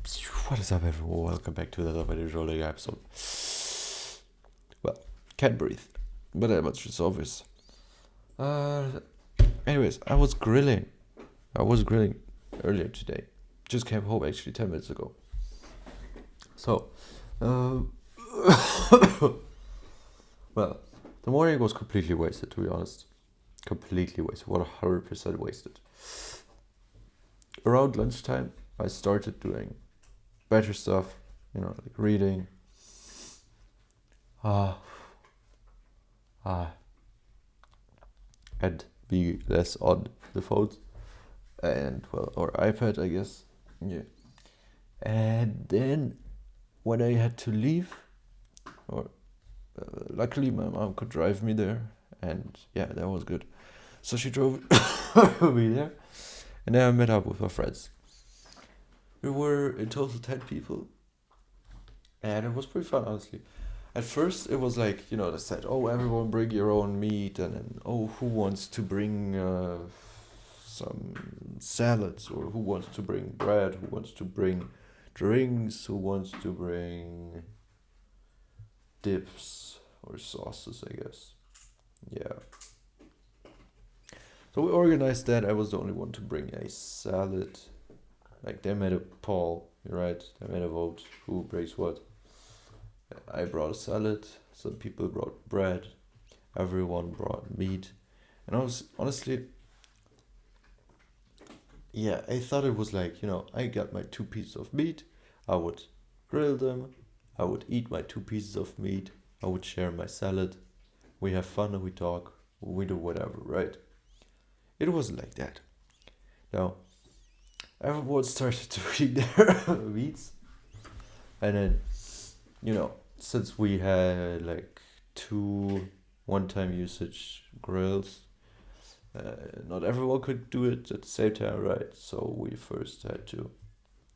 What is up, everyone? Welcome back to another video rolling episode. Well, can't breathe, but that much is obvious. Uh, anyways, I was grilling. Earlier today. Just came home actually 10 minutes ago. So, well, the morning was completely wasted, to be honest. Completely wasted. 100% wasted. Around lunchtime, I started doing better stuff, like reading. And be less on the phones or iPad, I guess. Yeah. And then when I had to leave, luckily my mom could drive me there, and yeah, that was good. So she drove me there, and then I met up with my friends. We were in total 10 people, and it was pretty fun, honestly. At first, it was like, they said, oh, everyone bring your own meat, and then, oh, who wants to bring some salads, or who wants to bring bread, who wants to bring drinks, who wants to bring dips or sauces, I guess. Yeah. So we organized that. I was the only one to bring a salad. Like, they made a poll, right? They made a vote who brings what. I brought a salad, some people brought bread, everyone brought meat. And I was honestly, yeah, I thought it was like, I got my 2 pieces of meat, I would grill them, I would eat my 2 pieces of meat, I would share my salad, we have fun, we talk, we do whatever, right? It wasn't like that. Now, everyone started to eat their meats, and then, since we had like 2 one-time usage grills, not everyone could do it at the same time, right? So we first had to,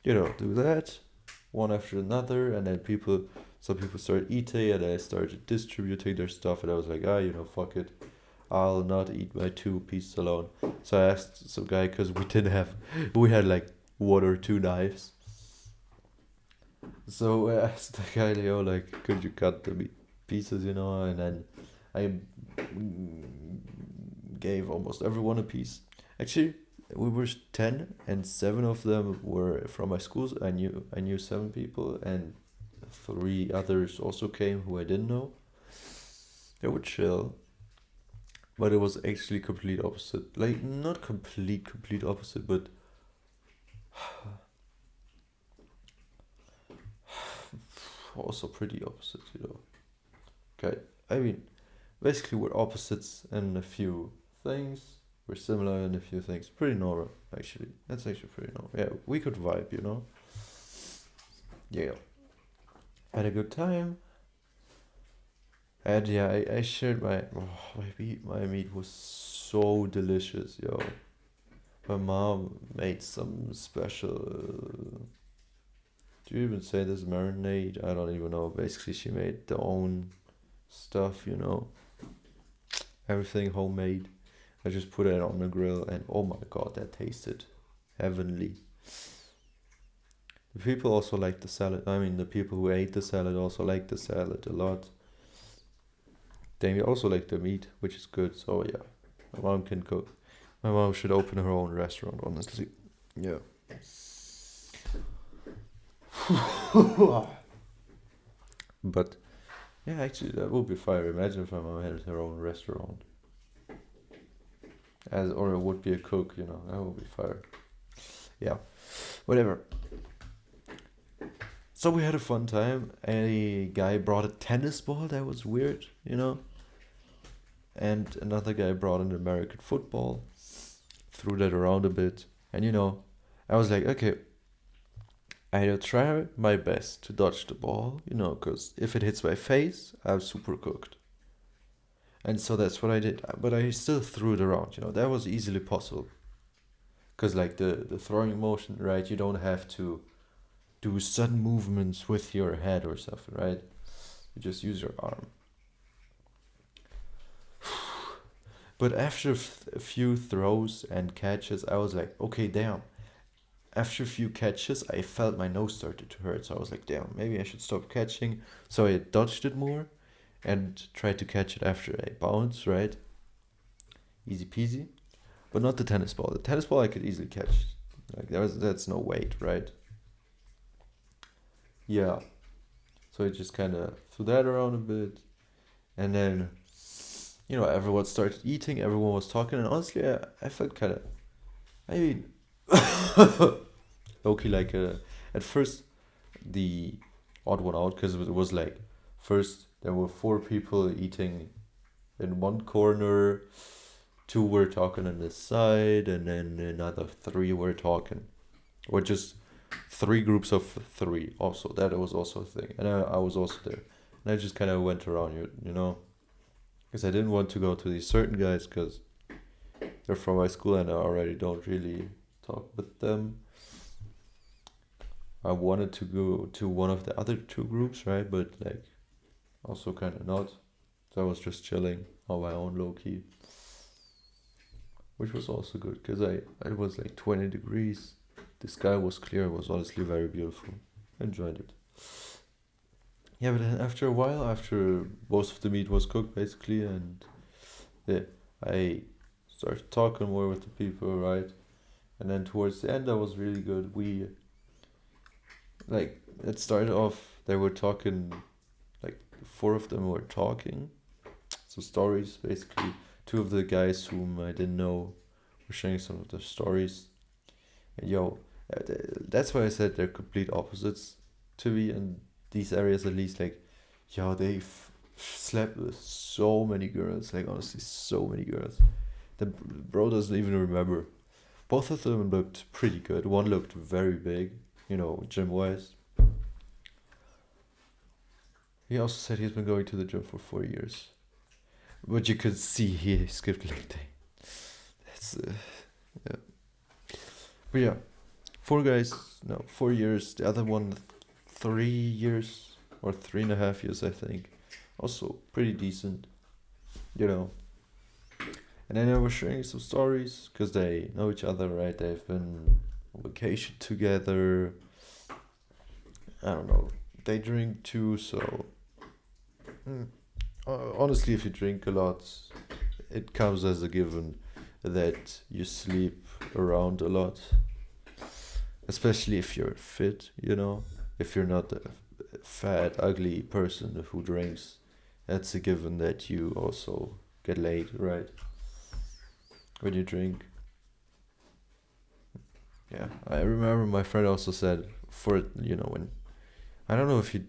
do that one after another, and then some people started eating, and I started distributing their stuff, and I was like, fuck it, I'll not eat my 2 pieces alone. So I asked some guy, because we had like 1 or 2 knives. So I asked the guy, like, could you cut the pieces, and then I gave almost everyone a piece. Actually, we were 10, and 7 of them were from my schools. I knew 7 people, and 3 others also came who I didn't know. They were chill, but it was actually complete opposite. Like, not complete opposite, but also pretty opposite, Okay, I mean, basically we're opposites in a few things. We're similar in a few things. Pretty normal, actually. That's actually pretty normal. Yeah, we could vibe, Yeah. Had a good time. And yeah, I shared my meat. My meat was so delicious, yo. My mom made some special. Do you even say this marinade? I don't even know. Basically, she made their own stuff, Everything homemade. I just put it on the grill, and oh my god, that tasted heavenly. The people also liked the salad. I mean, the people who ate the salad also liked the salad a lot. They also like the meat, which is good. So yeah, my mom can cook. My mom should open her own restaurant, honestly. Yeah. But yeah, actually, that would be fire. Imagine if my mom had her own restaurant, or it would be a cook. That would be fire. Yeah, whatever. So we had a fun time. A guy brought a tennis ball. That was weird, And another guy brought an American football. Threw that around a bit, and I was like, okay, I'll try my best to dodge the ball, because if it hits my face, I'm super cooked. And so that's what I did. But I still threw it around, that was easily possible. Because, like, the throwing motion, right, you don't have to do sudden movements with your head or something, right? You just use your arm. But after a few throws and catches, I was like, okay, damn. after a few catches, I felt my nose started to hurt. So I was like, damn, maybe I should stop catching. So I dodged it more and tried to catch it after I bounce, right? Easy peasy. But not the tennis ball. The tennis ball I could easily catch. Like that's no weight, right? Yeah. So I just kind of threw that around a bit, and then everyone started eating. Everyone was talking, and honestly, I felt kind of. I mean, okay, like at first the odd one out because it was like first there were four people eating in one corner, two were talking on this side, and then another three were talking, or just three groups of three. Also, that was also a thing, and I was also there, and I just kind of went around, because I didn't want to go to these certain guys because they're from my school and I already don't really talk with them. I wanted to go to one of the other two groups, right? But like, also kind of not. So I was just chilling on my own low key, which was also good because it was like 20 degrees. The sky was clear. It was honestly very beautiful. Enjoyed it. Yeah, but then after a while, after most of the meat was cooked basically, and yeah, I started talking more with the people, right? And then towards the end, that was really good. We like it started off. They were talking, like four of them were talking, so stories basically. Two of the guys whom I didn't know were sharing some of their stories. And that's why I said they're complete opposites to me in these areas at least. Like, they slept with so many girls. Like honestly, so many girls. The bro doesn't even remember. Both of them looked pretty good. One looked very big, gym wise. He also said he's been going to the gym for 4 years. But you could see he skipped leg day. That's, yeah. But yeah, 4 years. The other one, 3 years or 3.5 years, I think. Also pretty decent, you know. And then they were sharing some stories because they know each other, right? They've been on vacation together. I don't know. They drink too, so honestly, if you drink a lot, it comes as a given that you sleep around a lot, especially if you're fit, if you're not a fat, ugly person who drinks, that's a given that you also get laid, right? When you drink. Yeah, I remember my friend also said when I don't know if he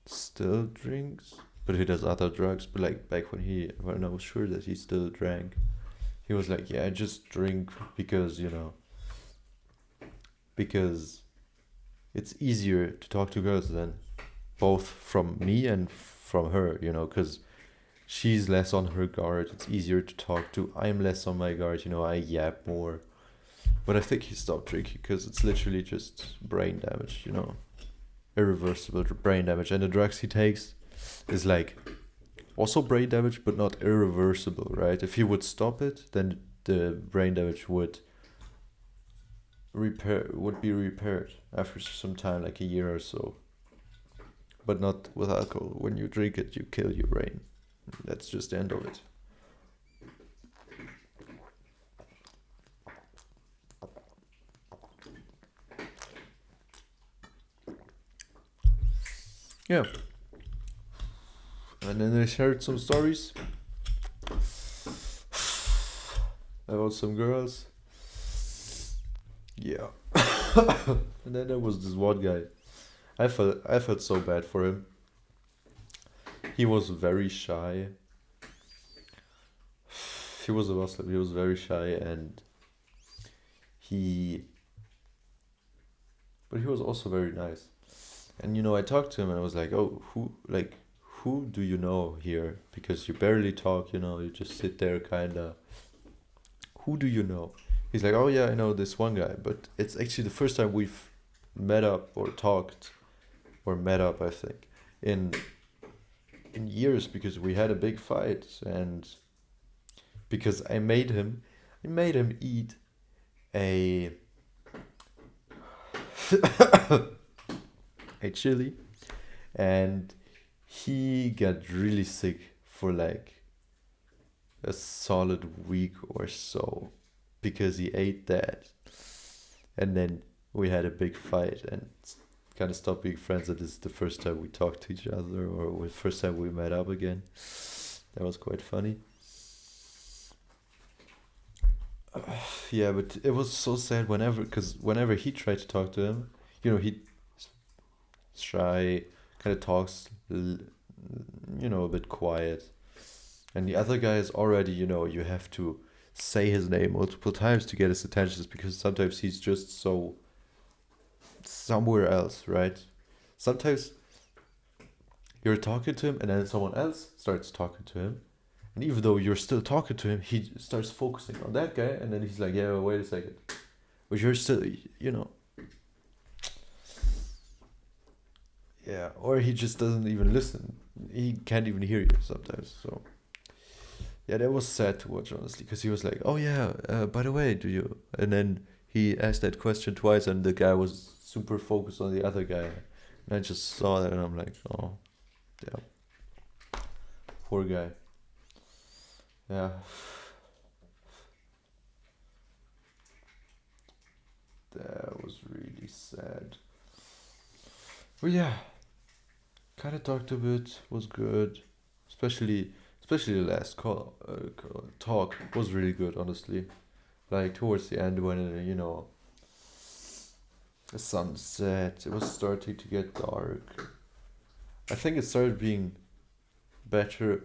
still drinks, but he does other drugs. But like back when I was sure that he still drank, he was like, "Yeah, I just drink because it's easier to talk to girls than both from me and from her, because she's less on her guard. It's easier to talk to. I'm less on my guard. I yap more." But I think he stopped drinking because it's literally just brain damage, irreversible brain damage. And the drugs he takes is like also brain damage, but not irreversible, right? If he would stop it, then the brain damage would be repaired after some time, like a year or so. But not with alcohol. When you drink it, you kill your brain. That's just the end of it. Yeah. And then I shared some stories about some girls. Yeah. And then there was this one guy. I felt so bad for him. He was very shy. He was a Muslim. He was very shy, but he was also very nice. And I talked to him and I was like, "Oh, who do you know here? Because you barely talk. You just sit there, kinda. Who do you know?" He's like, "Oh yeah, I know this one guy, but it's actually the first time we've met up or talked, or met up, I think, in years because we had a big fight and because I made him eat a ate chili, and he got really sick for like a solid week or so because he ate that, and then we had a big fight and kind of stopped being friends. And this is the first time we talked to each other, or the first time we met up again. That was quite funny. Yeah, but it was so sad because whenever he tried to talk to him, he shy, kind of talks, a bit quiet. And the other guy is already, you have to say his name multiple times to get his attention, just because sometimes he's just so somewhere else, right? Sometimes you're talking to him and then someone else starts talking to him. And even though you're still talking to him, he starts focusing on that guy, and then he's like, yeah, well, wait a second. But you're still, yeah, or he just doesn't even listen. He can't even hear you sometimes. So, yeah, that was sad to watch, honestly, because he was like, oh, yeah, by the way, do you? And then he asked that question twice, and the guy was super focused on the other guy. And I just saw that, and I'm like, oh, yeah, poor guy. Yeah, that was really sad. But yeah, kind of talked a bit, was good. Especially, especially the last talk was really good, honestly. Like towards the end when, the sun set, it was starting to get dark. I think it started being better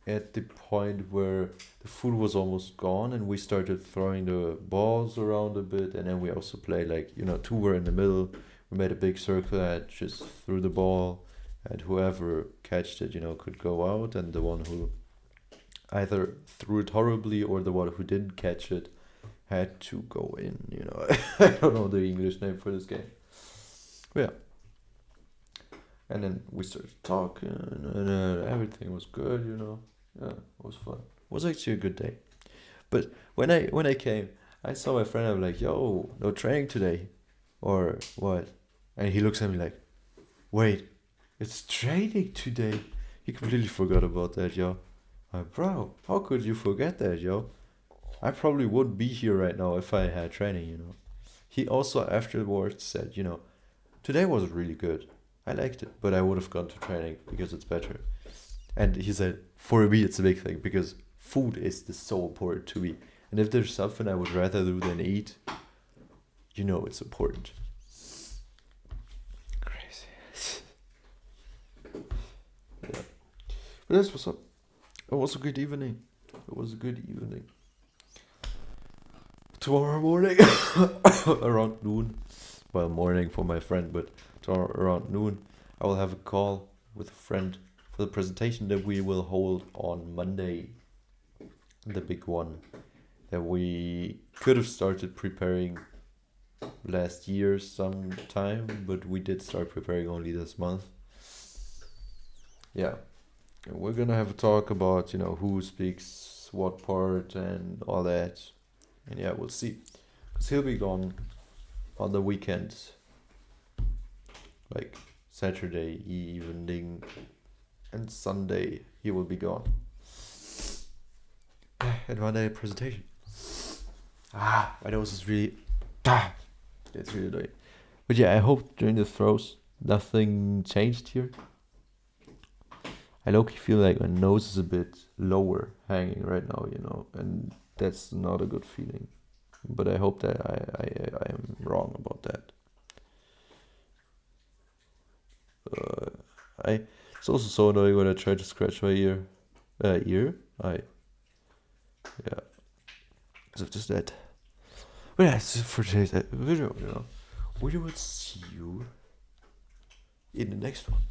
at the point where the food was almost gone and we started throwing the balls around a bit, and then we also played like, two were in the middle. We made a big circle and just threw the ball, and whoever catched it, could go out, and the one who either threw it horribly or the one who didn't catch it had to go in. I don't know the English name for this game. But yeah. And then we started talking, and everything was good. Yeah, it was fun. It was actually a good day. But when I came, I saw my friend. I'm like, "Yo, no training today, or what?" And he looks at me like, "Wait, it's training today." He completely forgot about that, yo. Like, bro, how could you forget that, yo? I probably wouldn't be here right now if I had training. He also afterwards said, today was really good. I liked it, but I would have gone to training because it's better. And he said, for me, it's a big thing because food is so important to me. And if there's something I would rather do than eat, it's important. Crazy. Yeah. But that's what's up. It was a good evening. Tomorrow morning, around noon, well, morning for my friend, but tomorrow around noon, I will have a call with a friend for the presentation that we will hold on Monday, the big one that we could have started preparing last year sometime, but we did start preparing only this month. Yeah, we're gonna have a talk about who speaks what part and all that, and yeah, we'll see, because he'll be gone on the weekend, like Saturday evening and Sunday he will be gone. And Monday presentation. My nose is really it's really annoying. But yeah, I hope during the throws nothing changed here. I low-key feel like my nose is a bit lower hanging right now, and that's not a good feeling. But I hope that I am wrong about that. It's also so annoying when I try to scratch my ear. Yeah. So just that. But yeah, it's for today's video. We will see you in the next one.